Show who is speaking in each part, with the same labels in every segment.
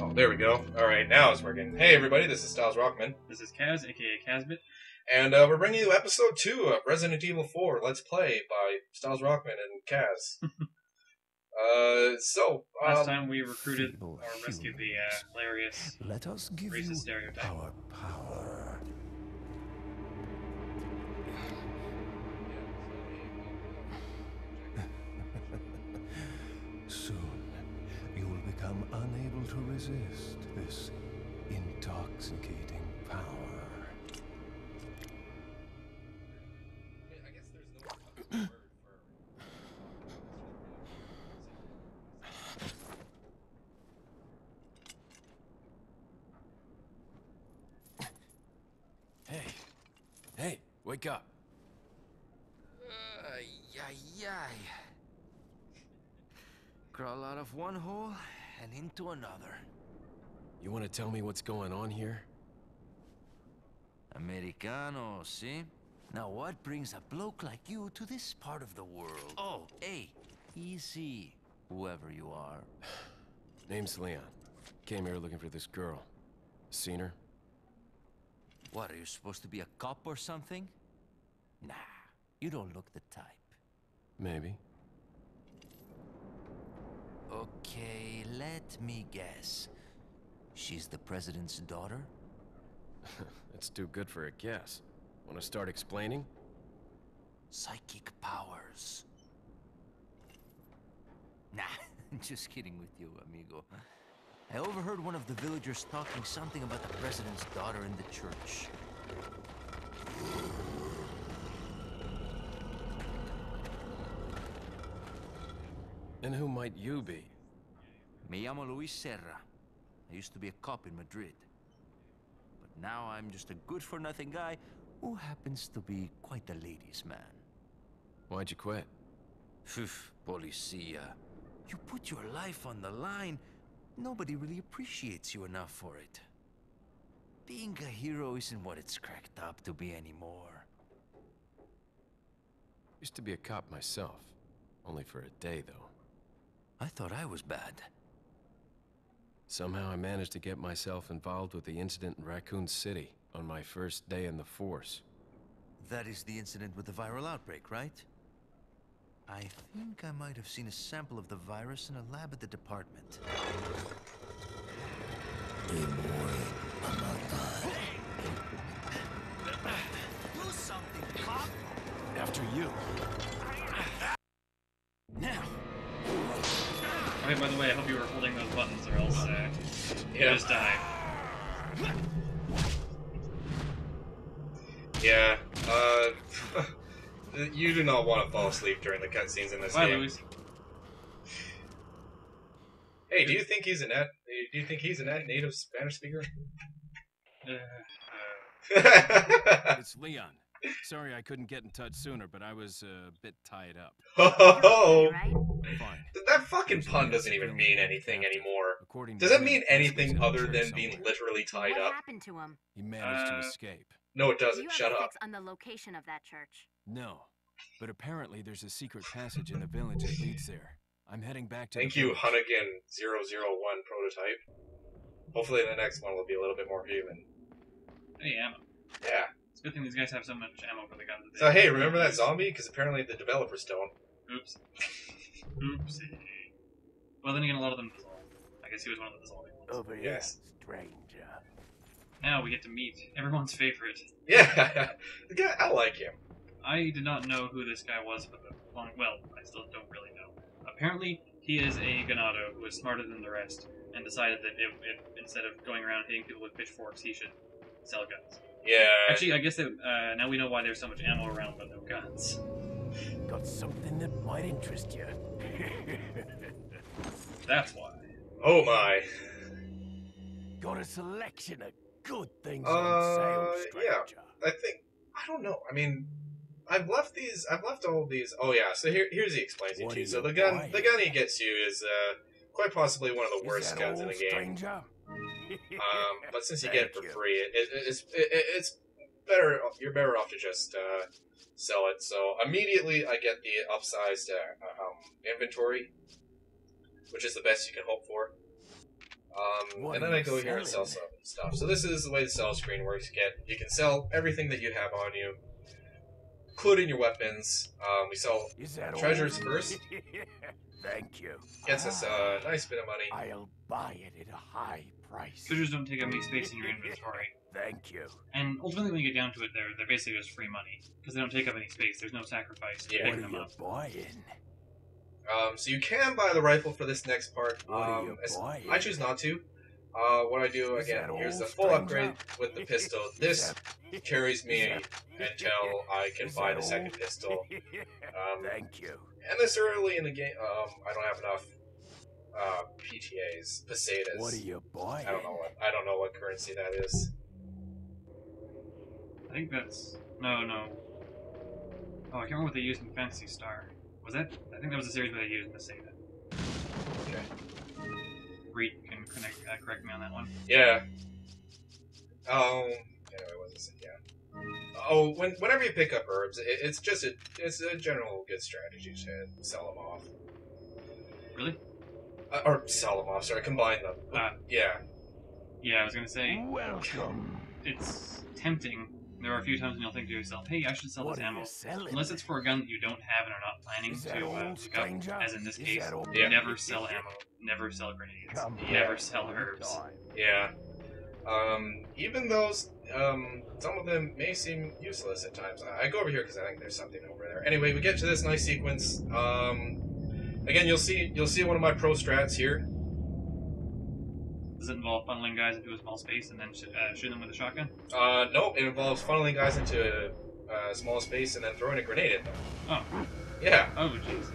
Speaker 1: Oh, there we go. Alright, now it's working. Hey everybody, this is Styles Rockman.
Speaker 2: This is Kaz, aka Kazbit.
Speaker 1: And we're bringing you episode 2 of Resident Evil 4 Let's Play by Styles Rockman and Kaz.
Speaker 2: Last time we recruited or rescued the hilarious
Speaker 3: Let us give
Speaker 2: racist
Speaker 3: you
Speaker 2: stereotype.
Speaker 3: our power. Soon, you will become unable to resist this intoxicating power.
Speaker 1: I guess there's no other word for...
Speaker 4: Hey, wake up.
Speaker 5: Crawl out of one hole and into another.
Speaker 4: You want to tell me what's going on here?
Speaker 5: Americano, see? Now what brings a bloke like you to this part of the world? Oh, hey, easy, whoever you are.
Speaker 4: Name's Leon. Came here looking for this girl. Seen her?
Speaker 5: What, are you supposed to be a cop or something? Nah, you don't look the type.
Speaker 4: Maybe.
Speaker 5: Okay, let me guess. She's the president's daughter?
Speaker 4: That's too good for a guess. Want to start explaining?
Speaker 5: Psychic powers. Nah, just kidding with you, amigo. I overheard one of the villagers talking something about the president's daughter in the church.
Speaker 4: And who might you be?
Speaker 5: Me llamo Luis Serra. I used to be a cop in Madrid. But now I'm just a good-for-nothing guy who happens to be quite a ladies' man.
Speaker 4: Why'd you quit?
Speaker 5: Phew, policia. You put your life on the line. Nobody really appreciates you enough for it. Being a hero isn't what it's cracked up to be anymore.
Speaker 4: Used to be a cop myself. Only for a day, though.
Speaker 5: I thought I was bad.
Speaker 4: Somehow I managed to get myself involved with the incident in Raccoon City on my first day in the force.
Speaker 5: That is the incident with the viral outbreak, right? I think I might have seen a sample of the virus in a lab at the department. Do something, cop!
Speaker 4: After you.
Speaker 5: Now!
Speaker 2: Okay, by the way, I hope you were holding those buttons or else you just die.
Speaker 1: Yeah, you do not want to fall asleep during the cutscenes in this
Speaker 2: Bye,
Speaker 1: game.
Speaker 2: Luis.
Speaker 1: Hey, do you think he's a native Spanish speaker?
Speaker 4: It's Leon. Sorry I couldn't get in touch sooner, but I was a bit tied up.
Speaker 1: Oh,
Speaker 4: Fine.
Speaker 1: that fucking pun doesn't even mean anything anymore. Does that mean anything other than being literally tied
Speaker 6: What
Speaker 1: up?
Speaker 6: happened to him?
Speaker 4: He managed to escape.
Speaker 1: No, it
Speaker 6: Do you
Speaker 1: doesn't.
Speaker 6: have
Speaker 1: Shut
Speaker 6: a
Speaker 1: up.
Speaker 6: fix on the location of that church?
Speaker 4: No, but apparently there's a secret passage in the village that leads there. I'm heading back to
Speaker 1: Thank
Speaker 4: the
Speaker 1: you,
Speaker 4: village.
Speaker 1: Hunnigan001 prototype. Hopefully the next one will be a little bit more human.
Speaker 2: Hey, ammo.
Speaker 1: Yeah.
Speaker 2: It's a good thing these guys have so much ammo for the guns. That
Speaker 1: So hey, remember that zombie? Because apparently the developers don't.
Speaker 2: Oops. Oopsie. Well, then again, a lot of them dissolve. I guess he was one of the dissolving ones.
Speaker 3: Over here,
Speaker 1: Yes.
Speaker 3: stranger.
Speaker 2: Now we get to meet everyone's favorite.
Speaker 1: Yeah, the guy, I like him.
Speaker 2: I did not know who this guy was for the long. Well, I still don't really know. Apparently, he is a ganado who is smarter than the rest, and decided that instead of going around hitting people with pitchforks, he should sell guns.
Speaker 1: Yeah.
Speaker 2: Actually, I guess that now we know why there's so much ammo around, but no guns.
Speaker 3: Got something that might interest you.
Speaker 2: That's why.
Speaker 1: Oh my.
Speaker 3: Got a selection of good things on sale,
Speaker 1: yeah.
Speaker 3: stranger.
Speaker 1: I don't know. I mean, I've left all these. Oh yeah. So here's he explains it
Speaker 3: What
Speaker 1: to you.
Speaker 3: are
Speaker 1: So
Speaker 3: you
Speaker 1: the gun
Speaker 3: buying?
Speaker 1: he gets you is quite possibly one of the
Speaker 3: Is
Speaker 1: worst
Speaker 3: that
Speaker 1: guns in
Speaker 3: all,
Speaker 1: the game.
Speaker 3: stranger?
Speaker 1: But since you get it for
Speaker 3: Thank you.
Speaker 1: free, it's better. You're better off to just sell it. So immediately I get the upsized inventory, which is the best you can hope for.
Speaker 5: What
Speaker 1: And then
Speaker 5: are
Speaker 1: I
Speaker 5: you
Speaker 1: go here and sell
Speaker 5: selling?
Speaker 1: some stuff. So this is the way the sell screen works. You can sell everything that you have on you, including your weapons. We sell
Speaker 5: Is that
Speaker 1: treasures
Speaker 5: all?
Speaker 1: first.
Speaker 5: Thank you.
Speaker 1: Gets us a nice bit of money.
Speaker 5: I'll buy it at a high price.
Speaker 2: Treasures don't take up any space in your inventory.
Speaker 5: Thank you.
Speaker 2: And ultimately, when you get down to it, they're basically just free money. Because they don't take up any space. There's no sacrifice to
Speaker 1: Yeah.
Speaker 2: pick
Speaker 5: What are
Speaker 2: them
Speaker 5: you
Speaker 2: up.
Speaker 5: buying?
Speaker 1: So you can buy the rifle for this next part.
Speaker 5: What are you buying?
Speaker 1: I choose not to. What I do,
Speaker 5: Is
Speaker 1: again,
Speaker 5: that
Speaker 1: here's
Speaker 5: all,
Speaker 1: the full
Speaker 5: stranger?
Speaker 1: upgrade with the pistol. This carries me until I can
Speaker 5: Is
Speaker 1: buy
Speaker 5: that
Speaker 1: the second
Speaker 5: all?
Speaker 1: pistol.
Speaker 5: Thank you.
Speaker 1: And this early in the game, I don't have enough PTAs, pesetas.
Speaker 5: What are you buying?
Speaker 1: I don't know what currency that is.
Speaker 2: I think that's... No. Oh, I can't remember what they used in Fantasy Star. Was that... I think that was a series where they used Peseta.
Speaker 1: Okay.
Speaker 2: Reed can correct me on that one.
Speaker 1: Yeah. Anyway, what was it? Yeah. Oh, whenever you pick up herbs, it's a general good strategy to sell them off.
Speaker 2: Really?
Speaker 1: Or sell them off. Sorry, combine them. Yeah.
Speaker 2: Yeah, I was gonna say,
Speaker 5: Welcome.
Speaker 2: it's tempting. There are a few times when you'll think to yourself, hey, I should sell
Speaker 5: What
Speaker 2: this
Speaker 5: are
Speaker 2: ammo.
Speaker 5: you selling?
Speaker 2: Unless it's for a gun that you don't have and are not planning
Speaker 5: Is that
Speaker 2: to
Speaker 5: all,
Speaker 2: pick up,
Speaker 5: stranger?
Speaker 2: as in this
Speaker 5: Is
Speaker 2: case,
Speaker 5: that all?
Speaker 1: Yeah.
Speaker 2: never sell ammo, never sell grenades,
Speaker 5: Come
Speaker 2: never
Speaker 5: back
Speaker 2: sell herbs.
Speaker 5: anytime.
Speaker 1: Yeah. Even those, some of them may seem useless at times. I go over here because I think there's something over there. Anyway, we get to this nice sequence. Again, you'll see one of my pro strats here.
Speaker 2: Does it involve funneling guys into a small space and then shooting them with a shotgun?
Speaker 1: Nope, it involves funneling guys into a small space and then throwing a grenade at them.
Speaker 2: Oh.
Speaker 1: Yeah.
Speaker 2: Oh, jeez.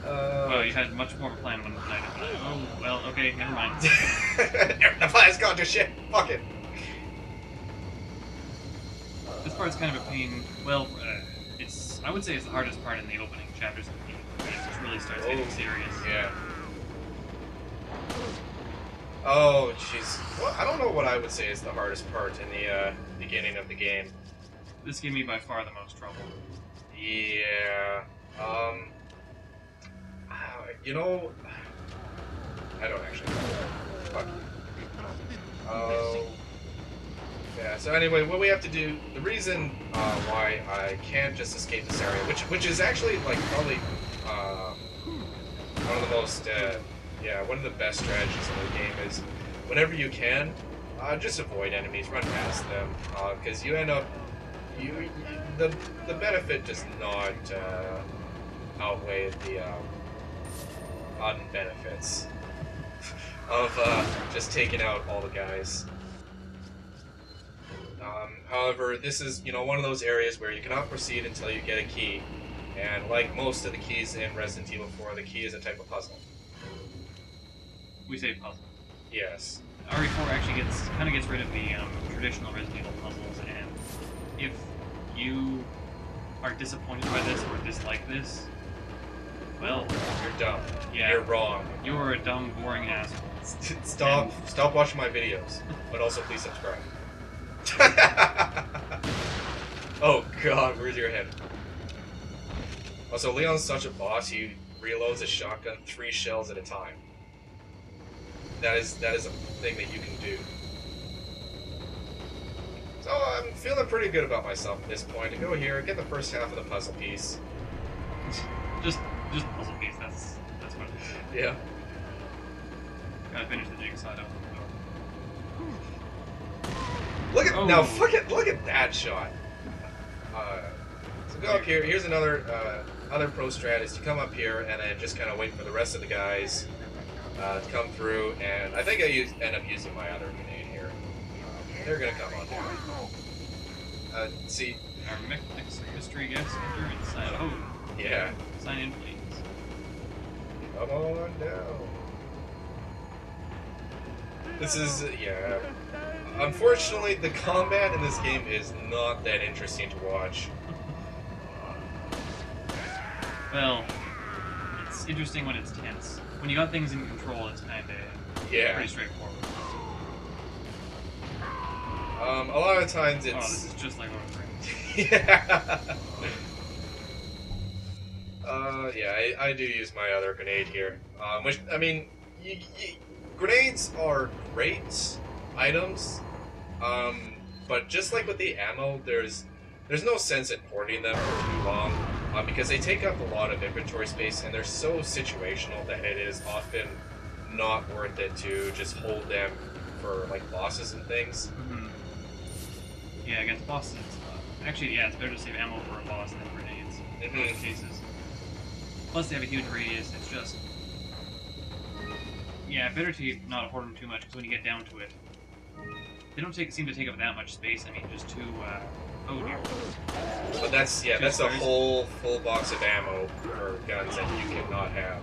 Speaker 2: Well, you had much more of a plan one night. Oh, well, okay, never mind.
Speaker 1: The plan's gone to shit. Fuck it.
Speaker 2: This part's kind of a pain. Well, I would say it's the hardest part in the opening chapters of the game. It really starts getting serious.
Speaker 1: Yeah. Oh, jeez. Well, I don't know what I would say is the hardest part in the beginning of the game.
Speaker 2: This gave me by far the most trouble.
Speaker 1: Yeah. You know, I don't actually know. Fuck. Oh. Yeah, so anyway, what we have to do, the reason why I can't just escape this area, which is actually, like, probably one of the most, one of the best strategies in the game is whenever you can, just avoid enemies, run past them, because you end up, the benefit does not outweigh the unbenefits of just taking out all the guys. However, this is, one of those areas where you cannot proceed until you get a key, and like most of the keys in Resident Evil 4, the key is a type of puzzle.
Speaker 2: We say puzzle.
Speaker 1: Yes.
Speaker 2: RE4 actually kind of gets rid of the traditional Resident Evil puzzles, and if you are disappointed by this or dislike this, well,
Speaker 1: You're dumb.
Speaker 2: Yeah.
Speaker 1: You're wrong.
Speaker 2: you're a dumb, boring asshole.
Speaker 1: Stop watching my videos, but also please subscribe. Oh god, where's your head? Also, Leon's such a boss, he reloads his shotgun 3 shells at a time. That is a thing that you can do. So I'm feeling pretty good about myself at this point. To go here, get the first half of the puzzle piece.
Speaker 2: Just puzzle piece. That's what it is.
Speaker 1: Yeah.
Speaker 2: Gotta finish the jigsaw. Don't.
Speaker 1: Look at
Speaker 2: Oh.
Speaker 1: now. Look at that shot. So go up here. Here's another other pro strat is to come up here and then just kind of wait for the rest of the guys to come through. And I think I end up using my other grenade here. They're gonna come on down. See.
Speaker 2: Our next mystery guest enter and sign. Oh,
Speaker 1: Yeah.
Speaker 2: sign in, please.
Speaker 1: Come on down. This is yeah. Unfortunately, the combat in this game is not that interesting to watch.
Speaker 2: Well, it's interesting when it's tense. When you got things in control, it's kind of
Speaker 1: Yeah.
Speaker 2: pretty straightforward.
Speaker 1: A lot of times
Speaker 2: Oh,
Speaker 1: it's
Speaker 2: this is just like Lord of the Rings.
Speaker 1: yeah. Yeah, I do use my other grenade here. Which, I mean, grenades are great items, but just like with the ammo, there's no sense in hoarding them for too long, because they take up a lot of inventory space, and they're so situational that it is often not worth it to just hold them for like bosses and things.
Speaker 2: Yeah, against bosses. Actually, yeah, it's better to save ammo for a boss than grenades in most cases. Plus, they have a huge radius. It's just, yeah, better to not hoard them too much because when you get down to it, they don't seem to take up that much space. I mean, just two. Oh dear.
Speaker 1: But that's a whole full box of ammo for guns that you cannot have.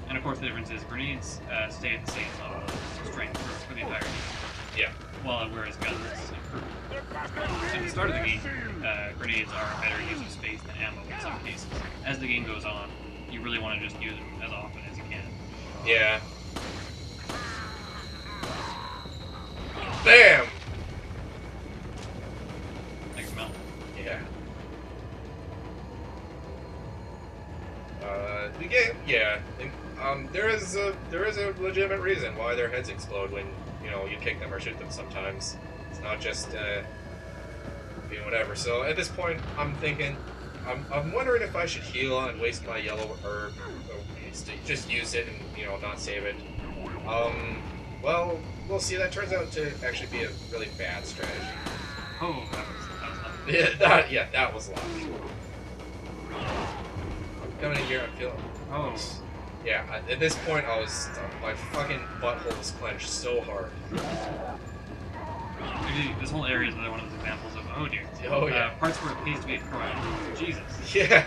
Speaker 2: And of course, the difference is grenades stay at the same level of strength for the entire game.
Speaker 1: Yeah.
Speaker 2: Well, whereas guns improve. At the start of the game, grenades are a better use of space than ammo in some cases. As the game goes on, you really want to just use them as often as you can.
Speaker 1: Yeah. Bam!
Speaker 2: Like melt.
Speaker 1: Yeah. The game, yeah. There is a legitimate reason why their heads explode when you kick them or shoot them. Sometimes it's not just being whatever. So at this point, I'm thinking, I'm wondering if I should heal and waste my yellow herb, or just use it and not save it. Well, we'll see. That turns out to actually be a really bad strategy.
Speaker 2: Oh, that was
Speaker 1: Yeah, that was luck. Coming in here, I'm feeling.
Speaker 2: Oh.
Speaker 1: Yeah, at this point, my fucking butthole was clenched so hard.
Speaker 2: Actually, this whole area is another one of those examples of, oh dear.
Speaker 1: Oh, yeah.
Speaker 2: Parts where it pays to be a proactive. Jesus.
Speaker 1: Yeah.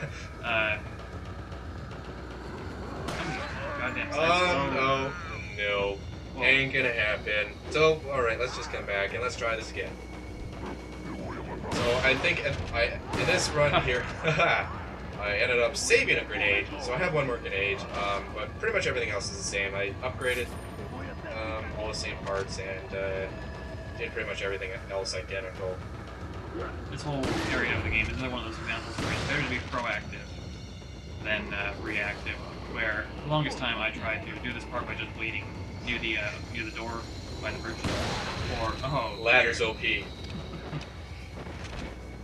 Speaker 2: Goddamn.
Speaker 1: No.
Speaker 2: Whoa.
Speaker 1: Ain't gonna happen. So, alright, let's just come back and let's try this again. So, I think in this run here, I ended up saving a grenade, so I have one more grenade, but pretty much everything else is the same. I upgraded all the same parts and did pretty much everything else identical.
Speaker 2: This whole area of the game is another one of those examples where it's better to be proactive than reactive, where the longest time I tried to do this part by just waiting near the door by the bridge, or,
Speaker 1: Ladder's OP.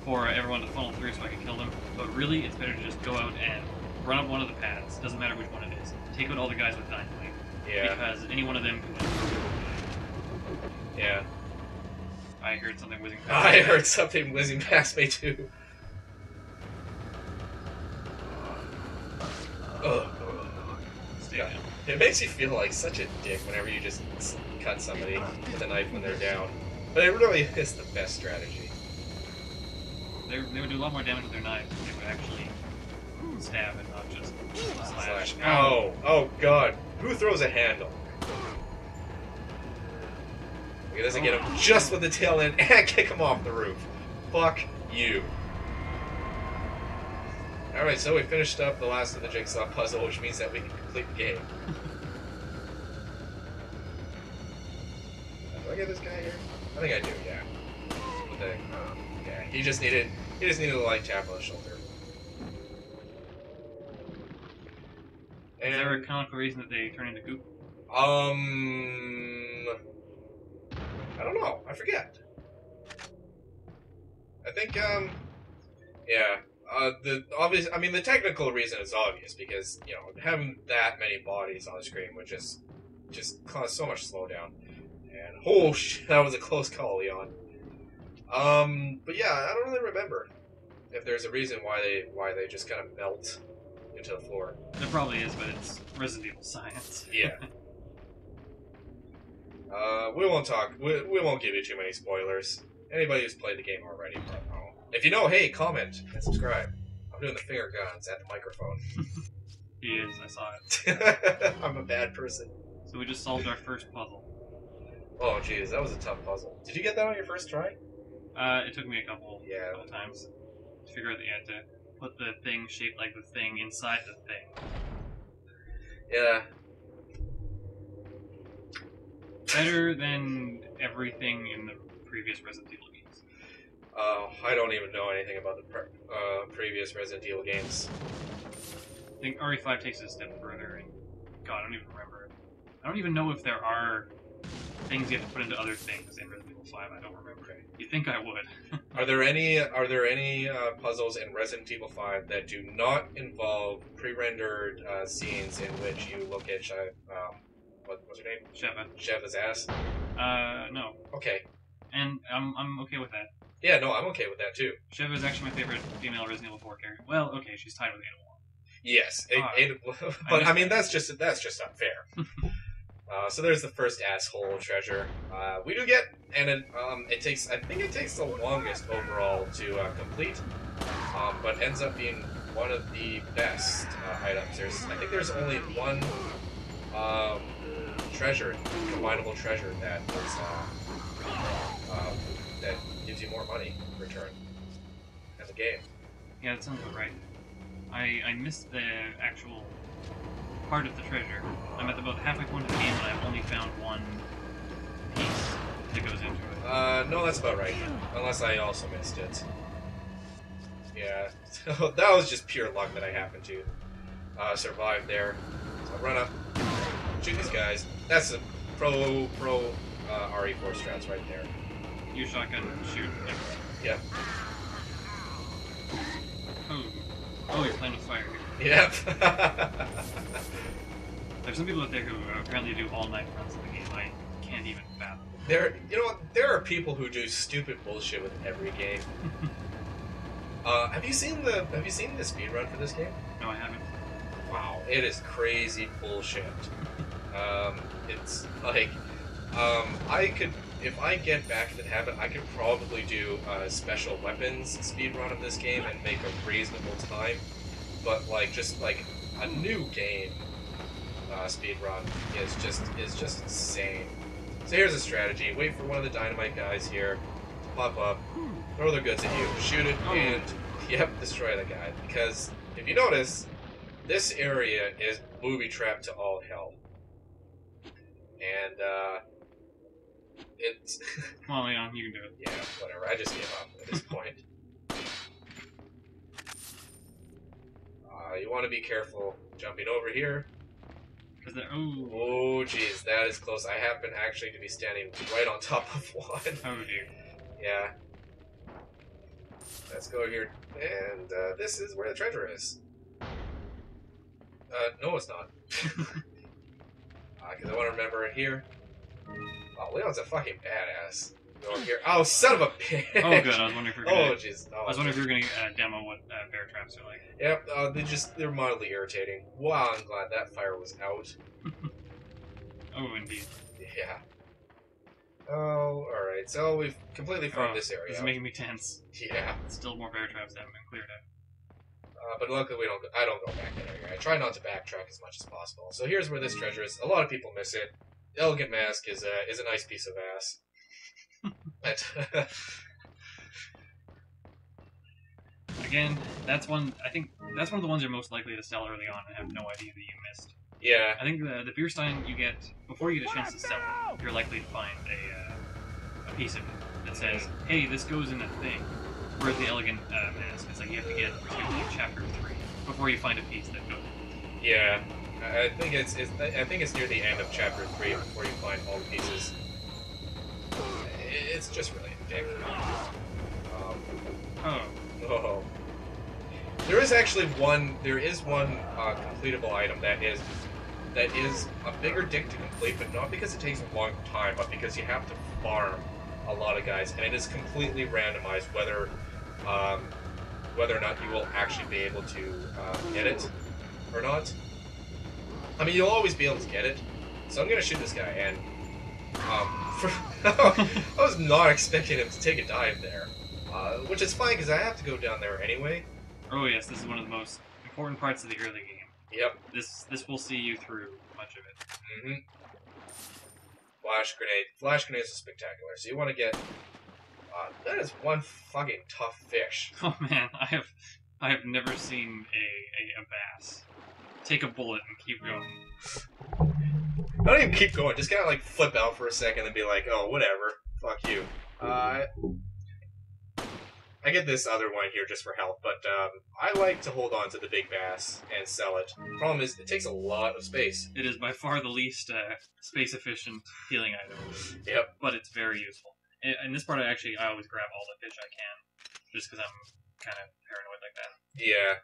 Speaker 2: For everyone to funnel through so I can kill them. But really, it's better to just go out and run up one of the paths. Doesn't matter which one it is. Take out all the guys with dynamite.
Speaker 1: Yeah.
Speaker 2: Because any one of them can win.
Speaker 1: Yeah.
Speaker 2: I heard something whizzing past
Speaker 1: I heard something whizzing past me too. Ugh.
Speaker 2: Stay down.
Speaker 1: It makes you feel like such a dick whenever you just cut somebody with a knife when they're down. But it really is the best strategy.
Speaker 2: They would do a lot more damage with their knives if they would actually stab and not just slash.
Speaker 1: Ow! Oh god! Who throws a handle? He doesn't get him just with the tail end and kick him off the roof. Fuck you. Alright, so we finished up the last of the jigsaw puzzle, which means that we can complete the game. Do I get this guy here? I think I do, yeah. Yeah, he just needed a light tap on the shoulder. And,
Speaker 2: Is there a canonical reason that they turn into goop?
Speaker 1: I don't know. I forget. I think, yeah. The technical reason is obvious because, having that many bodies on the screen would just cause so much slowdown. And, oh shit, that was a close call, Leon. But yeah, I don't really remember if there's a reason why they just kind of melt into the floor.
Speaker 2: There probably is, but it's Resident Evil science.
Speaker 1: Yeah. We won't talk. We won't give you too many spoilers. Anybody who's played the game already will know. If you know, hey, comment and subscribe. I'm doing the finger guns at the microphone.
Speaker 2: He is. I saw it.
Speaker 1: I'm a bad person.
Speaker 2: So we just solved our first puzzle.
Speaker 1: Oh, jeez, that was a tough puzzle. Did you get that on your first try?
Speaker 2: It took me a couple times to figure out that you had to put the thing shaped like the thing inside the thing.
Speaker 1: Yeah.
Speaker 2: Better than everything in the previous Resident Evil games.
Speaker 1: I don't even know anything about the previous Resident Evil games.
Speaker 2: I think RE5 takes it a step further, and God, I don't even remember it. I don't even know if there are things you have to put into other things in Resident Evil 5. I don't remember. You'd think I would.
Speaker 1: Are there any puzzles in Resident Evil 5 that do not involve pre-rendered scenes in which you look at what's her name?
Speaker 2: Sheva.
Speaker 1: Sheva's ass?
Speaker 2: No.
Speaker 1: Okay.
Speaker 2: And I'm okay with that.
Speaker 1: Yeah, no, I'm okay with that too.
Speaker 2: Sheva is actually my favorite female Resident Evil 4 character. Well, okay, she's tied with Ada.
Speaker 1: Yes, but I mean that's just unfair. So there's the first asshole treasure. We do get, and I think it takes the longest overall to complete, but ends up being one of the best items. I think there's only one treasure, combinable treasure that gives you more money in return in the game.
Speaker 2: Yeah, that sounds about right. I missed the actual part of the treasure. I'm at about halfway point of the game and I've only found one piece that goes into it.
Speaker 1: No, that's about right. Unless I also missed it. Yeah, so that was just pure luck that I happened to survive there. So I'll run up, shoot these guys. That's a pro RE4 strats right there.
Speaker 2: Use shotgun and shoot.
Speaker 1: Yep.
Speaker 2: Oh, you're playing with fire here.
Speaker 1: Yep.
Speaker 2: There's some people out there who apparently do all-night runs of the game. I can't even fathom.
Speaker 1: There are people who do stupid bullshit with every game. Have you seen the speedrun for this game?
Speaker 2: No, I haven't.
Speaker 1: Wow, it is crazy bullshit. It's like, if I get back into the habit, I could probably do a special weapons speedrun of this game and make a reasonable time. But just a new game speedrun is just insane. So here's a strategy: wait for one of the dynamite guys here to pop up, throw their goods at you, shoot it, and destroy the guy. Because if you notice, this area is booby trapped to all hell, and it's
Speaker 2: Well, Leon, you can do it.
Speaker 1: yeah, whatever. I just gave up at this point. You want to be careful jumping over here.
Speaker 2: Because they're... Ooh.
Speaker 1: Oh, jeez, that is close. I happen actually to be standing right on top of one.
Speaker 2: Oh, dear.
Speaker 1: Yeah. Let's go here. And this is where the treasure is. No, it's not. Because I want to remember it here. Oh, Leon's a fucking badass. Go over here. Oh, son of a bitch!
Speaker 2: Oh, good. I was wondering if you were gonna...
Speaker 1: Oh, jeez. Oh,
Speaker 2: I was wondering if you were going to demo what bear traps are like.
Speaker 1: Yep, they're mildly irritating. Wow, I'm glad that fire was out.
Speaker 2: Oh, indeed.
Speaker 1: Yeah. Oh, alright. So we've completely farmed this area.
Speaker 2: This is making me tense.
Speaker 1: Yeah.
Speaker 2: Still more bear traps that haven't been cleared out.
Speaker 1: But luckily I don't go back that area. I try not to backtrack as much as possible. So here's where this treasure is. A lot of people miss it. The Elegant Mask is a nice piece of ass.
Speaker 2: Again, that's one. I think that's one of the ones you're most likely to sell early on and have no idea that you missed.
Speaker 1: Yeah.
Speaker 2: I think the beer stein you get before you get a chance to sell it, you're likely to find a piece of it that says, "Hey, this goes in a thing." Whereas the Elegant Mask, it's like you have to get to chapter 3 before you find a piece that goes.
Speaker 1: Yeah. I think it's near the end of chapter 3 before you find all the pieces. It's just really a dick. Oh. There is one completable item that is a bigger dick to complete, but not because it takes a long time, but because you have to farm a lot of guys, and it is completely randomized whether or not you will actually be able to get it or not. I mean, you'll always be able to get it, so I'm gonna shoot this guy, and I was not expecting him to take a dive there, which is fine because I have to go down there anyway.
Speaker 2: Oh yes, this is one of the most important parts of the early game.
Speaker 1: Yep.
Speaker 2: This will see you through much of it.
Speaker 1: Mm-hmm. Flash grenade. Flash grenades are spectacular. So you want to get. That is one fucking tough fish.
Speaker 2: Oh man, I have never seen a bass take a bullet and keep going.
Speaker 1: Don't even keep going. Just kind of flip out for a second and be like, "Oh, whatever. Fuck you." I I get this other one here just for health, but I like to hold on to the big bass and sell it. Problem is, it takes a lot of space.
Speaker 2: It is by far the least space-efficient healing item.
Speaker 1: Yep.
Speaker 2: But it's very useful. In this part, I always grab all the fish I can, just because I'm kind of paranoid like that.
Speaker 1: Yeah,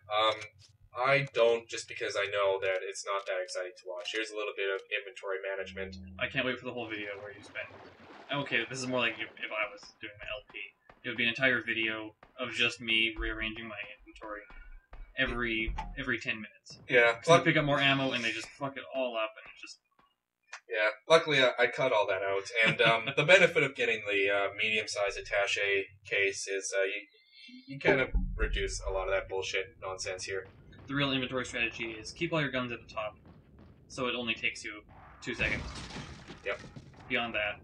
Speaker 1: I don't, just because I know that it's not that exciting to watch. Here's a little bit of inventory management.
Speaker 2: I can't wait for the whole video where you spend... Okay, this is more like if I was doing my LP. It would be an entire video of just me rearranging my inventory every 10 minutes.
Speaker 1: Yeah.
Speaker 2: So I pick up more ammo and they just fuck it all up and just...
Speaker 1: Yeah, luckily I cut all that out. And the benefit of getting the medium-sized attaché case is you kind of reduce a lot of that bullshit nonsense here.
Speaker 2: The real inventory strategy is keep all your guns at the top, so it only takes you 2 seconds.
Speaker 1: Yep.
Speaker 2: Beyond that,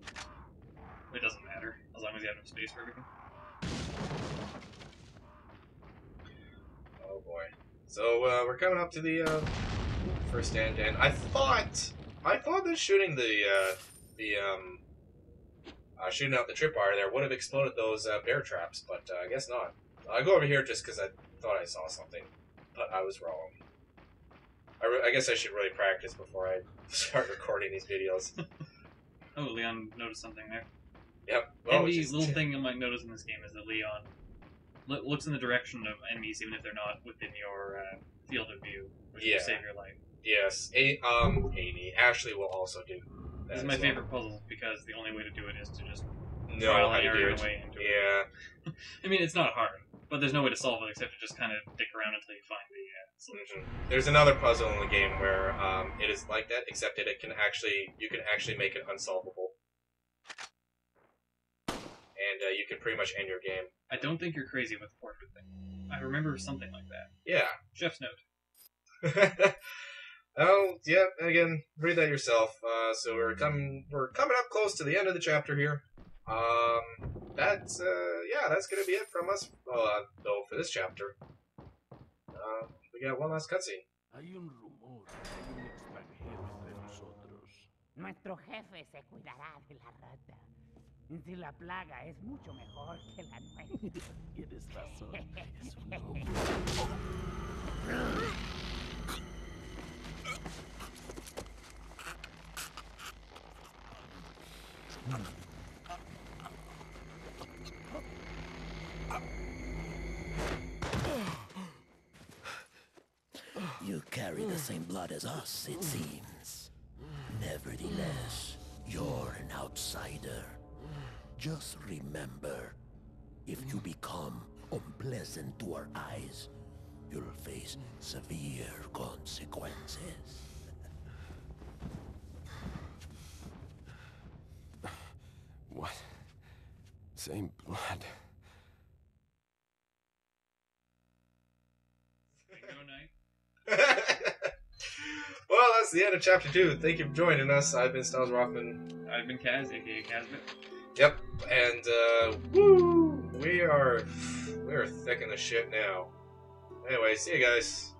Speaker 2: it doesn't matter, as long as you have enough space for everything.
Speaker 1: Oh boy. So we're coming up to the first stand, and I thought that shooting shooting out the tripwire there would have exploded those bear traps, but I guess not. I go over here just because I thought I saw something, but I was wrong. I guess I should really practice before I start recording these videos.
Speaker 2: Oh, Leon noticed something there.
Speaker 1: Yep.
Speaker 2: Well, and the little thing you might notice in this game is that Leon looks in the direction of enemies even if they're not within your field of view, which will save your life.
Speaker 1: Yes. Ashley will also do that.
Speaker 2: This is my favorite puzzle because the only way to do it is to just
Speaker 1: know
Speaker 2: trial
Speaker 1: how
Speaker 2: and
Speaker 1: to do
Speaker 2: error
Speaker 1: it.
Speaker 2: your way into it.
Speaker 1: Yeah.
Speaker 2: I mean, it's not hard, but there's no way to solve it except to just kind of dick around until you find the solution.
Speaker 1: There's another puzzle in the game where it is like that, except that you can actually make it unsolvable. And you can pretty much end your game.
Speaker 2: I don't think you're crazy with the portrait thing. I remember something like that.
Speaker 1: Yeah.
Speaker 2: Chef's note.
Speaker 1: Oh, yeah, again, read that yourself. So we're coming up close to the end of the chapter here. That's gonna be it from us, though, for this chapter. We got one last cutscene.
Speaker 7: Hay un rumor de que hay un extranjero entre nosotros.
Speaker 8: Nuestro jefe se cuidará de la rata. Si la plaga es mucho mejor que la nuestra.
Speaker 7: Tienes razón, es un hombre.
Speaker 9: You carry the same blood as us, it seems. Nevertheless, you're an outsider. Just remember, if you become unpleasant to our eyes, you'll face severe consequences.
Speaker 7: What? Same blood.
Speaker 1: Well, that's the end of chapter 2. Thank you for joining us. I've been Styles Rockman.
Speaker 2: I've been Kaz, aka Kazbit.
Speaker 1: Yep, and woo! We are thick in the shit now. Anyway, see you guys.